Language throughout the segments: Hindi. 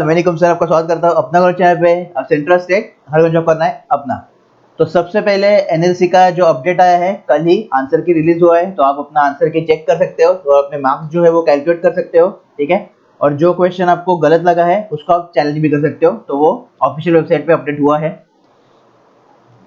तो मैं निकुम सर आपका स्वागत करता हूँ अपना कॉलेज चैनल पे। अब सेंट्रल स्टेट हर जॉब करना है अपना। तो सबसे पहले एनएलसी का जो अपडेट आया है, कल ही आंसर की रिलीज हुआ है, तो आप अपना आंसर की चेक कर सकते हो, तो अपने मार्क्स जो है वो कैलकुलेट कर सकते हो, ठीक है। और जो क्वेश्चन आपको गलत लगा है उसको आप चैलेंज भी कर सकते हो, तो वो ऑफिशियल वेबसाइट पे अपडेट हुआ है।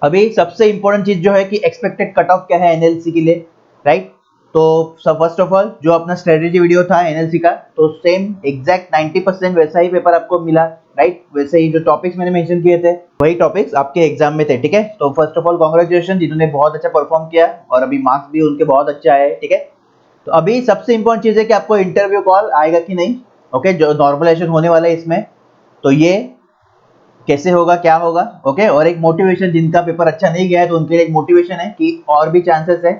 अभी सबसे इंपॉर्टेंट चीज जो है कि एक्सपेक्टेड कट ऑफ क्या है एनएलसी के लिए, राइट। तो फर्स्ट ऑफ ऑल जो अपना स्ट्रेटेजी वीडियो था एनएलसी का, तो सेम एग्जैक्ट 90% वैसा ही पेपर आपको मिला, राइट। वैसे ही जो टॉपिक्स मैंने मेंशन किए थे वही टॉपिक्स आपके एग्जाम में थे, ठीक है। तो फर्स्ट ऑफ ऑल कांग्रेचुलेशन जिन्होंने बहुत अच्छा परफॉर्म किया और अभी मार्क्स भी उनके बहुत अच्छे आए, ठीक है। तो अभी सबसे इंपॉर्टेंट चीज है कि आपको इंटरव्यू कॉल आएगा कि नहीं, ओके। जो नॉर्मलाइजेशन होने वाला है इसमें, तो ये कैसे होगा, क्या होगा, ओके। और एक मोटिवेशन, जिनका पेपर अच्छा नहीं गया है तो उनके लिए एक मोटिवेशन है कि और भी चांसेस है,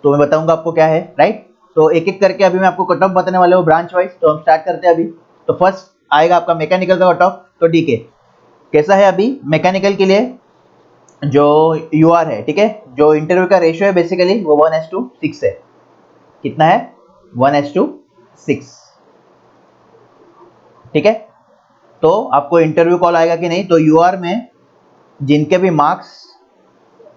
तो मैं बताऊंगा आपको क्या है, राइट। तो एक एक करके अभी मैं आपको कट ऑफ बताने वाला हूँ ब्रांच वाइज। तो हम स्टार्ट करते हैं अभी। तो फर्स्ट आएगा आपका मैकेनिकल का कट ऑफ। तो ठीक है, कैसा है अभी मैकेनिकल के लिए जो यूआर है, ठीक है। जो इंटरव्यू का रेशियो है बेसिकली वो 1:6 है। कितना है? 1:6, ठीक है। तो आपको इंटरव्यू कॉल आएगा कि नहीं, तो यूआर में जिनके भी मार्क्स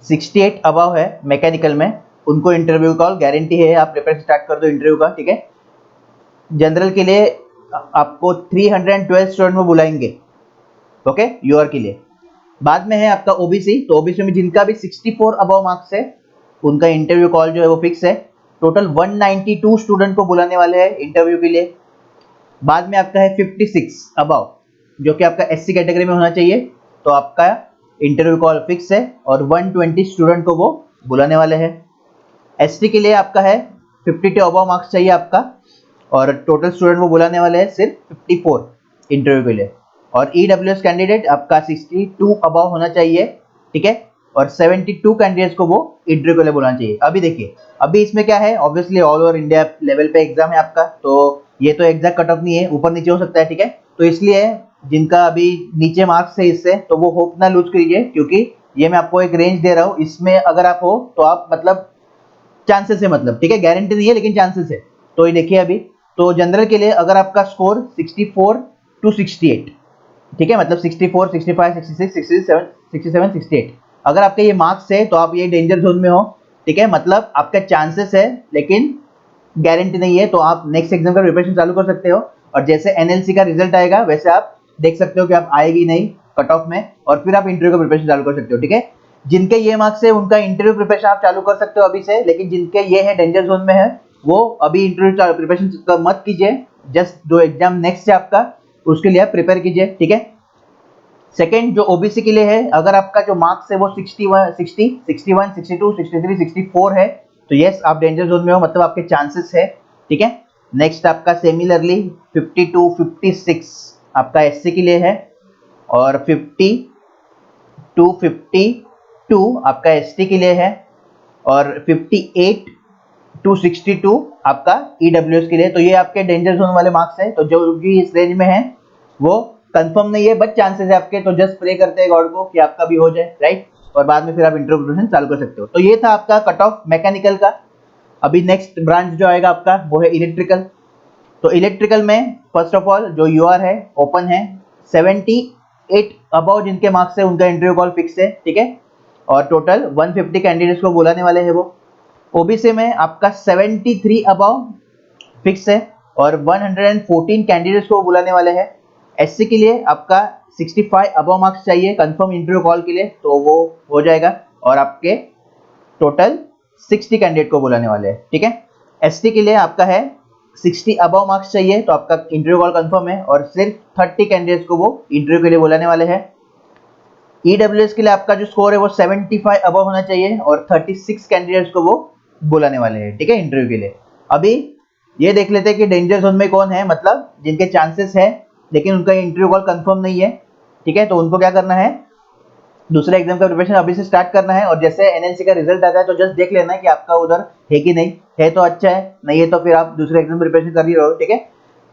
68 अबव है मैकेनिकल में, उनको इंटरव्यू कॉल गारंटी है। आप प्रिपरेशन स्टार्ट कर दो इंटरव्यू का, ठीक है। जनरल के लिए आपको 312 स्टूडेंट में बुलाएंगे, ओके, यूआर के लिए। बाद में है आपका ओबीसी। तो ओबीसी में जिनका भी 64 अबव मार्क्स है उनका इंटरव्यू कॉल जो है वो फिक्स है। टोटल 192 स्टूडेंट को बुलाने वाले हैं इंटरव्यू के लिए। बाद में आपका है 56 अबव, जो कि आपका एससी कैटेगरी में होना चाहिए, तो आपका इंटरव्यू कॉल फिक्स है और 120 स्टूडेंट को वो बुलाने वाले हैं। एसटी के लिए आपका है 52 अबव मार्क्स चाहिए आपका, और टोटल स्टूडेंट वो बुलाने वाले हैं सिर्फ 54 इंटरव्यू के लिए। और ईडब्ल्यूएस कैंडिडेट आपका 62 अबव होना चाहिए, ठीक है। और 72 कैंडिडेट्स को वो इंटरव्यू के लिए बुलाना चाहिए। अभी देखिए, अभी इसमें क्या है, obviously all over India level पे एग्जाम है आपका, तो ये तो एग्जैक्ट कट ऑफ नहीं है, ऊपर नीचे हो सकता है, ठीक है। तो इसलिए जिनका अभी नीचे मार्क्स है इससे, तो वो होप ना लूज कीजिए, क्योंकि ये मैं आपको एक रेंज दे रहा हूँ, इसमें अगर आप हो तो आप मतलब चांसेस है, मतलब ठीक है, गारंटी नहीं है लेकिन चांसेस है। तो ये देखिए अभी, तो जनरल के लिए अगर आपका स्कोर 64 टू 68, ठीक है, मतलब 64, 65, 66, 67, 67, 68, अगर आपके ये मार्क्स है तो आप ये डेंजर जोन में हो, ठीक है। मतलब आपका चांसेस है लेकिन गारंटी नहीं है, तो आप नेक्स्ट एग्जाम का प्रिपरेशन चालू कर सकते हो। और जैसे एनएलसी का रिजल्ट आएगा वैसे आप देख सकते हो कि आप आएगी नहीं कट ऑफ में, और फिर आप इंटरव्यू का प्रिपरेशन चालू कर सकते हो, ठीक है। जिनके ये मार्क्स है उनका इंटरव्यू प्रिपरेशन आप चालू कर सकते हो अभी से, लेकिन जिनके ये है डेंजर जोन में है वो अभी इंटरव्यू प्रिपरेशन मत कीजिए। जस्ट जो एग्जाम नेक्स्ट है आपका उसके लिए आप प्रिपेयर कीजिए, ठीक है। सेकंड जो ओबीसी के लिए है, अगर आपका जो मार्क्स है वो 61, 60, 61, 62, 63, 64 है, तो यस आप डेंजर जोन में हो, मतलब आपके चांसेस है, ठीक है। नेक्स्ट आपका सिमिलरली 52, 56 आपका एससी के लिए है, और 50 टू 52 आपका एसटी के लिए है, और 58 टू 62 आपका ईडब्ल्यूएस के लिए। तो ये आपके डेंजर जोन वाले मार्क्स है, तो जो भी इस रेंज में है वो कंफर्म नहीं है, बट चांसेस है आपके। तो जस्ट प्रे करते हैं गॉड को कि आपका भी हो जाए, राइट। और बाद में फिर आप इंटरव्यू प्रिपरेशन चालू कर सकते हो। तो ये था आपका कट ऑफ मैकेनिकल का। अभी नेक्स्ट ब्रांच जो आएगा आपका वो है इलेक्ट्रिकल। तो इलेक्ट्रिकल में फर्स्ट ऑफ ऑल जो यूआर है ओपन है, 78 अबव जिनके मार्क्स है उनका इंटरव्यू कॉल फिक्स है, ठीक है। और टोटल 150 कैंडिडेट्स को बुलाने वाले हैं वो। ओबीसी में आपका 73 अबव फिक्स है और 114 कैंडिडेट्स को बुलाने वाले हैं। एससी के लिए आपका 65 अबव मार्क्स चाहिए कंफर्म इंटरव्यू कॉल के लिए, तो वो हो जाएगा, और आपके टोटल 60 कैंडिडेट को बुलाने वाले हैं, ठीक है। एसटी के लिए आपका है 60 अबव मार्क्स चाहिए, तो आपका इंटरव्यू कॉल कंफर्म है, और सिर्फ 30 कैंडिडेट्स को वो इंटरव्यू के लिए बुलाने वाले हैं। ईडब्ल्यूएस के लिए आपका जो स्कोर है वो 75 अबव होना चाहिए, और 36 कैंडिडेट्स को वो बुलाने वाले हैं, ठीक है, इंटरव्यू के लिए। अभी ये देख लेते हैं कि डेंजर जोन में कौन है, मतलब जिनके चांसेस है लेकिन उनका इंटरव्यू कॉल कंफर्म नहीं है, ठीक है। तो उनको क्या करना है, दूसरे एग्जाम का प्रिपरेशन अभी से स्टार्ट करना है, और जैसे एनएलसी का रिजल्ट आता है तो जस्ट देख लेना है कि आपका उधर है कि नहीं है, तो अच्छा है, नहीं है तो फिर आप दूसरे एग्जाम प्रिपरेशन कर ही रहो, ठीक है।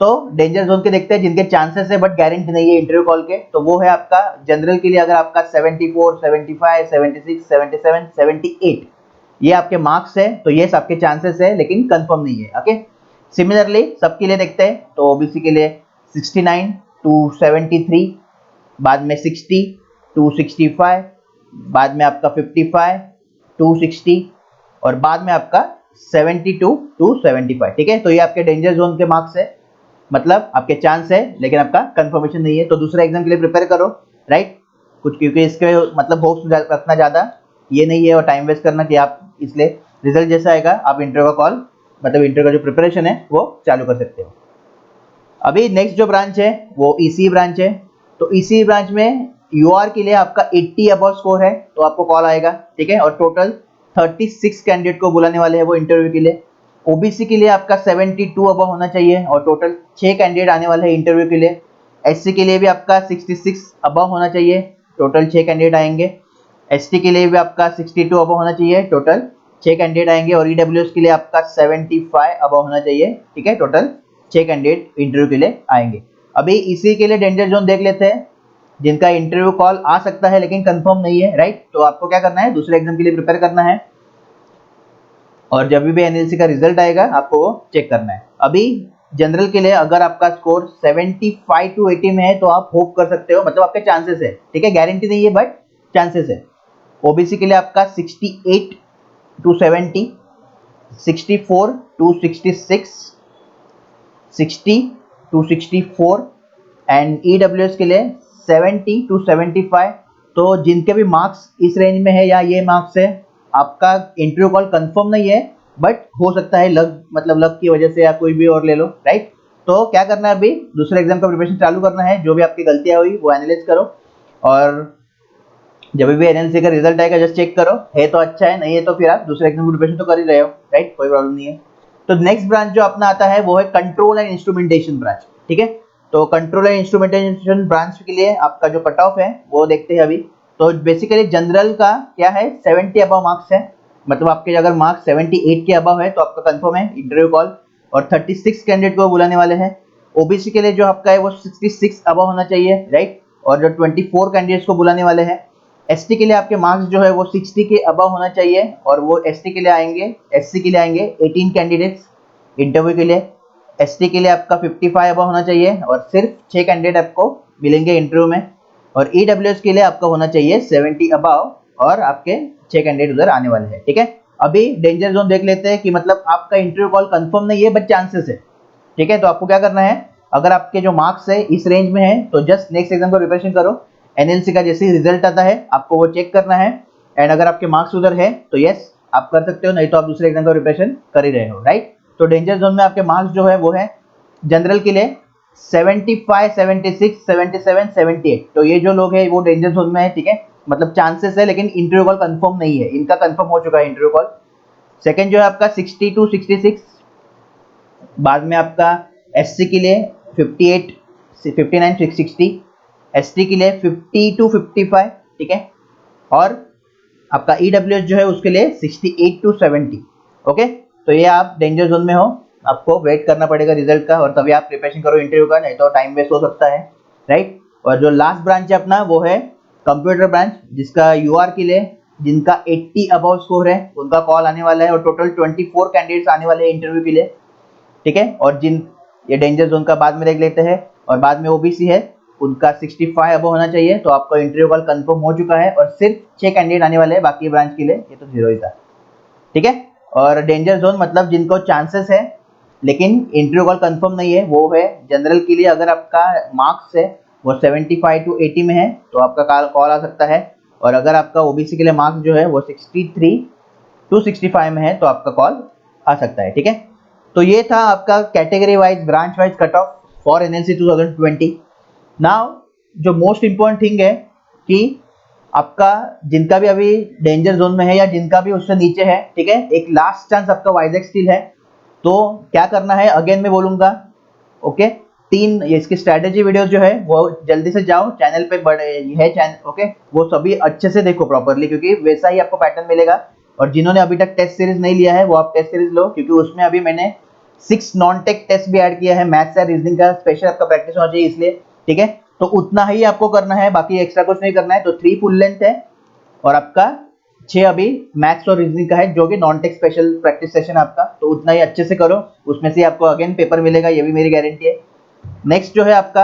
तो डेंजर जोन के देखते हैं जिनके चांसेस है बट गारंटी नहीं है इंटरव्यू कॉल के, तो वो है आपका जनरल के लिए अगर आपका 74, 75, 76, 77, 78 ये आपके मार्क्स है, तो ये आपके चांसेस है लेकिन कंफर्म नहीं है, ओके। सिमिलरली सबके लिए देखते हैं, तो ओबीसी के लिए 69 273, बाद में 60, 265, बाद में आपका 55, 260 और बाद में आपका 72 टू 75। ठीक है, तो ये आपके डेंजर जोन के मार्क्स है, मतलब आपके चांस है लेकिन आपका कंफर्मेशन नहीं है। तो दूसरा एग्जाम के लिए प्रिपेयर करो, राइट। कुछ क्योंकि इसके मतलब होप्स रखना ज़्यादा ये नहीं है और टाइम वेस्ट करना कि आप, इसलिए रिजल्ट जैसा आएगा आप इंटरव्यू का कॉल, मतलब इंटरव्यू का जो प्रिपरेशन है वो चालू कर सकते हो। अभी नेक्स्ट जो ब्रांच है वो ईसी ब्रांच है। तो ईसी ब्रांच में यूआर के लिए आपका 80 अबव स्कोर है तो आपको कॉल आएगा, ठीक है। और टोटल 36 कैंडिडेट को बुलाने वाले हैं वो इंटरव्यू के लिए। ओबीसी के लिए आपका 72 अबव होना चाहिए और टोटल 6 कैंडिडेट आने वाले हैं इंटरव्यू के लिए। एससी के लिए भी आपका 66 अबव होना चाहिए, टोटल 6 कैंडिडेट आएंगे। एसटी के लिए भी आपका 62 अबव होना चाहिए, टोटल 6 कैंडिडेट आएंगे। और ईडब्ल्यूएस के लिए आपका 75 अबव होना चाहिए, ठीक है। टोटल 6 कैंडिडेट इंटरव्यू के लिए आएंगे। अभी इसी के लिए डेंजर जोन देख लेते हैं, जिनका इंटरव्यू कॉल आ सकता है लेकिन कंफर्म नहीं है, राइट। तो आपको क्या करना है, दूसरे एग्जाम के लिए प्रिपेयर करना है और जब भी एनएलसी का रिजल्ट आएगा आपको वो चेक करना है। अभी जनरल के लिए अगर आपका स्कोर 75 टू 80 में है तो आप होप कर सकते हो, मतलब आपके चांसेस है, ठीक है। गारंटी नहीं है बट चांसेस है। ओबीसी के लिए आपका 68 to 70, 64 to 66, 60 to 64 and EWS के लिए 70 टू 75। तो जिनके भी मार्क्स इस रेंज में है या ये मार्क्स है, आपका इंटरव्यू कॉल कंफर्म नहीं है बट हो सकता है लक, मतलब लक की वजह से या कोई भी और ले लो, राइट। तो क्या करना है, अभी दूसरे एग्जाम का प्रिपरेशन चालू करना है। जो भी आपकी गलतियां हुई वो एनालाइज करो और जब भी एनएलसी का रिजल्ट आएगा जस्ट चेक करो, है तो अच्छा है, नहीं है तो फिर आप दूसरे एग्जाम की प्रिपरेशन तो कर ही रहे हो, राइट, कोई प्रॉब्लम नहीं है। तो नेक्स्ट ब्रांच जो अपना आता है वो है कंट्रोल एंड इंस्ट्रूमेंटेशन ब्रांच, ठीक है। तो कंट्रोल एंड इंस्ट्रूमेंटेशन ब्रांच के लिए आपका जो कट ऑफ है वो देखते हैं अभी। तो बेसिकली जनरल का क्या है, 70 अबव मार्क्स है, मतलब आपके अगर मार्क्स 78 के अबव है तो आपका कंफर्म है इंटरव्यू कॉल और 36 कैंडिडेट को बुलाने वाले हैं। ओबीसी के लिए जो आपका है वो 66 अबव होना चाहिए, राइट, और जो 24 कैंडिडेट्स को बुलाने वाले हैं। एसटी के लिए आपके मार्क्स जो है वो 60 के अबव होना चाहिए और वो एसटी के लिए आएंगे, एससी के लिए आएंगे 18 कैंडिडेट्स इंटरव्यू के लिए। एसटी के लिए आपका 55 अबव होना चाहिए और सिर्फ 6 कैंडिडेट आपको मिलेंगे इंटरव्यू में। और ईडब्ल्यूएस के लिए आपका होना चाहिए 70 अबव और आपके 6 कैंडिडेट उधर आने वाले हैं, ठीक है। अभी डेंजर जोन देख लेते हैं कि मतलब आपका इंटरव्यू कॉल कंफर्म नहीं है बट चांसेस है, ठीक है। तो आपको क्या करना है, अगर आपके जो मार्क्स है इस रेंज में है तो जस्ट नेक्स्ट एग्जाम का प्रिपरेशन करो। एनएलसी का जैसे ही रिजल्ट आता है आपको वो चेक करना है एंड अगर आपके मार्क्स उधर है तो यस आप कर सकते हो, नहीं तो आप दूसरे एग्जाम का प्रिपरेशन कर ही रहे हो, राइट। तो डेंजर जोन में आपके मार्क्स जो है वो है जनरल के लिए 75, 76, 77, 78। तो ये जो लोग हैं वो डेंजर जोन में है, ठीक है, मतलब चांसेस है लेकिन इंटरव्यू कॉल कंफर्म नहीं है, इनका कंफर्म हो चुका है इंटरव्यू कॉल। सेकंड जो है आपका 60 टू 66, बाद में आपका एससी के लिए 58, 59, 60, एसटी के लिए 50 टू 55, ठीक है। और आपका ईडब्ल्यूएस जो है उसके लिए 68 टू 70, ओके। तो ये आप डेंजर जोन में हो, आपको वेट करना पड़ेगा रिजल्ट का और तभी आप प्रिपरेशन करो इंटरव्यू का, नहीं तो टाइम वेस्ट हो सकता है, राइट। और जो लास्ट ब्रांच है अपना वो है कंप्यूटर ब्रांच, जिसका यूआर के लिए जिनका 80 अबव स्कोर है उनका कॉल आने वाला है और टोटल 24 कैंडिडेट्स आने वाले हैं इंटरव्यू के लिए, ठीक है। और जिन, ये डेंजर जोन का बाद में देख लेते हैं। और बाद में ओबीसी है, उनका 65 अबव होना चाहिए, तो आपका इंटरव्यू कॉल कंफर्म हो चुका है और सिर्फ 6 कैंडिडेट आने वाले हैं, बाकी ब्रांच के लिए ये तो जीरो ही था, ठीक है। और डेंजर जोन मतलब जिनको चांसेस है लेकिन इंटरव्यू कॉल कंफर्म नहीं है, वो है जनरल के लिए अगर आपका मार्क्स है वो 75 टू 80 में है तो आपका कॉल आ सकता है। और अगर आपका ओबीसी के लिए मार्क्स जो है वो 63 टू 65 में है तो आपका कॉल आ सकता है, ठीक है। तो ये था आपका category wise, branch wise cut off for NLC 2020। Now जो मोस्ट इंपॉर्टेंट थिंग है कि आपका जिनका भी अभी डेंजर जोन में है या जिनका भी उससे नीचे है, ठीक है, एक लास्ट चांस आपका वाइजेक स्टिल है। तो क्या करना है अगेन मैं बोलूंगा, ओके। तीन ये इसकी स्ट्रेटेजी वीडियोस जो है वो जल्दी से जाओ चैनल पे, बड़े है चैनल, ओके, वो सभी अच्छे से देखो प्रॉपरली, क्योंकि वैसा ही आपको पैटर्न मिलेगा। और जिन्होंने अभी तक टेस्ट सीरीज नहीं लिया है वो आप टेस्ट सीरीज लो, क्योंकि उसमें अभी मैंने 6 नॉन टेक टेस्ट भी ऐड किया है, मैथ्स या रीजनिंग का स्पेशल आपका प्रैक्टिस होना चाहिए इसलिए, ठीक है। तो उतना ही आपको करना है, बाकी एक्स्ट्रा कुछ नहीं करना है। तो 3 फुल लेंथ है और आपका 6 अभी मैथ्स और रीजनिंग का है, जो कि non tech special practice session आपका, तो उतना ही अच्छे से करो, उसमें से आपको अगेन पेपर मिलेगा, ये भी मेरी गारंटी है। नेक्स्ट जो है आपका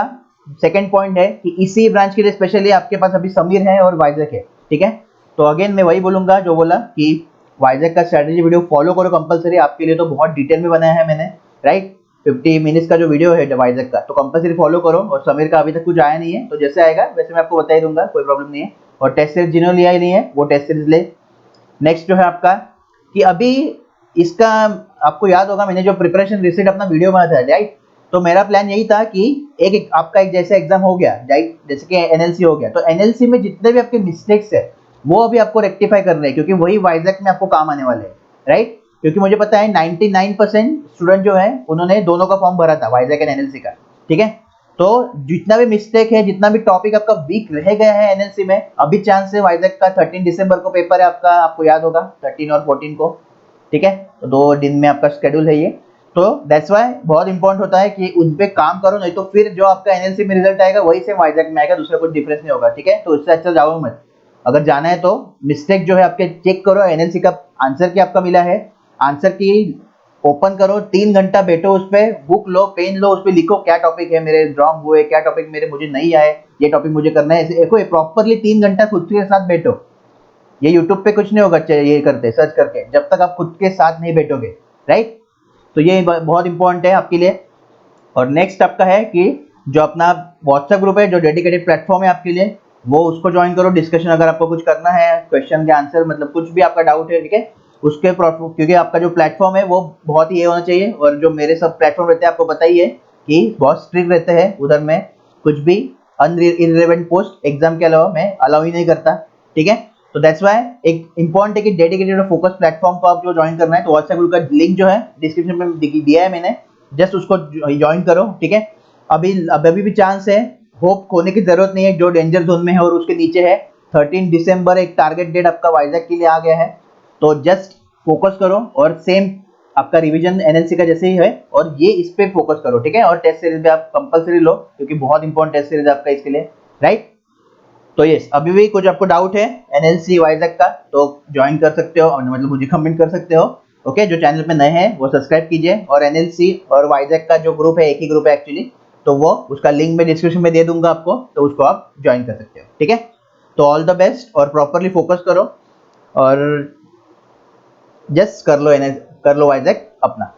सेकंड पॉइंट है कि इसी ब्रांच के लिए स्पेशली आपके पास अभी समीर है और वाइजैक है, ठीक है। तो अगेन मैं वही बोलूंगा जो बोला कि वाइजैक का स्ट्रेटेजी वीडियो फॉलो करो कंपलसरी, आपके लिए तो बहुत डिटेल में बनाया है मैंने, राइट। 50 मिनट्स का जो वीडियो है वाइजैक का, तो कंपलसरी फॉलो करो। और समीर का अभी तक कुछ आया नहीं है, तो जैसे आएगा वैसे मैं आपको बता ही दूंगा, कोई प्रॉब्लम नहीं है। और टेस्ट सीरीज जिन्होंने लिया ही नहीं है वो टेस्ट सीरीज ले। नेक्स्ट जो है आपका कि अभी इसका आपको याद होगा मैंने जो प्रिपरेशन रिसीट अपना वीडियो बनाया था, राइट। तो मेरा प्लान यही था कि एक आपका एक जैसे एग्जाम हो गया, राइट, जैसे कि एनएलसी हो गया, तो एनएलसी में जितने भी आपके मिस्टेक्स है वो अभी आपको रेक्टिफाई करने हैं, क्योंकि वही वाइजैक में आपको काम आने वाले हैं, राइट। क्योंकि मुझे पता है 99% स्टूडेंट जो है उन्होंने दोनों का फॉर्म भरा था, वाइजैक एंड एनएलसी का, ठीक है। तो जितना भी मिस्टेक है, जितना भी टॉपिक आपका वीक रह गया है एनएलसी में, अभी चांस है वाइजैक का 13 दिसंबर को पेपर है आपका, आपको याद होगा 13 और 14 को, ठीक है। तो 2 दिन में आपका शेड्यूल है ये। तो दैट्स वाई बहुत इंपॉर्टेंट होता है कि उन पे काम करो, नहीं तो फिर जो आपका एनएलसी में रिजल्ट आएगा वही सेम वाइजैक में आएगा, दूसरा कुछ डिफरेंस नहीं होगा, ठीक है। तो इससे अच्छा जाओ मत। अगर जाना है तो मिस्टेक जो है आपके चेक करो, एनएलसी का आंसर की आपका मिला है, आंसर की ओपन करो, 3 घंटा बैठो उस पर, बुक लो, पेन लो, उस पर लिखो क्या टॉपिक है मेरे रॉन्ग हुए, क्या टॉपिक मेरे मुझे नहीं आए, ये टॉपिक मुझे करना है, देखो प्रॉपरली 3 घंटा खुद के साथ बैठो। ये यूट्यूब पे कुछ नहीं होगा ये करते सर्च करके, जब तक आप खुद के साथ नहीं बैठोगे, राइट। तो ये बहुत इंपॉर्टेंट है आपके लिए। और नेक्स्ट आपका है कि जो अपना व्हाट्सएप ग्रुप है, जो डेडिकेटेड प्लेटफॉर्म है आपके लिए, वो उसको ज्वाइन करो। डिस्कशन अगर आपको कुछ करना है, क्वेश्चन के आंसर, मतलब कुछ भी आपका डाउट है, ठीक है, उसके क्योंकि आपका जो प्लेटफॉर्म है वो बहुत ही ये होना चाहिए। और जो मेरे सब प्लेटफॉर्म रहते हैं आपको पता ही है कि बहुत स्ट्रिक्ट रहते हैं, उधर में कुछ भी इनरिलेवेंट पोस्ट एग्जाम के अलावा मैं अलाउ ही नहीं करता, ठीक है। तो दैट्स वाई एक इंपॉर्टेंट है कि डेडिकेटेड और फोकस प्लेटफॉर्म को आप जो ज्वाइन करना है, तो व्हाट्सएप ग्रुप का लिंक जो है डिस्क्रिप्शन में दिया है मैंने, जस्ट उसको ज्वाइन करो, ठीक है। अभी भी चांस है, होप खोने की जरूरत नहीं है, जो डेंजर जोन में है। और उसके नीचे है 13 दिसंबर एक टारगेट डेट आपका वाइजैक के लिए आ गया है, तो जस्ट फोकस करो और सेम आपका रिवीजन एनएलसी का जैसे ही है, और ये इस पे फोकस करो, ठीक है। और टेस्ट सीरीज भी आप कंपलसरी लो, क्योंकि बहुत इंपॉर्टेंट टेस्ट सीरीज आपका इसके लिए, राइट। तो यस, अभी भी कुछ आपको डाउट है एनएलसी वाइजैक का तो ज्वाइन कर सकते हो, और मतलब मुझे कमेंट कर सकते हो, ओके। जो चैनल पे नए हैं वो सब्सक्राइब कीजिए, और एनएलसी और वाइजैक का जो ग्रुप है एक ही ग्रुप है एक्चुअली, तो वो उसका लिंक मैं डिस्क्रिप्शन में दे दूंगा आपको, तो उसको आप ज्वाइन कर सकते हो, ठीक है। तो ऑल द बेस्ट, और प्रॉपरली फोकस करो, और जस्ट कर लो वाइजैक अपना।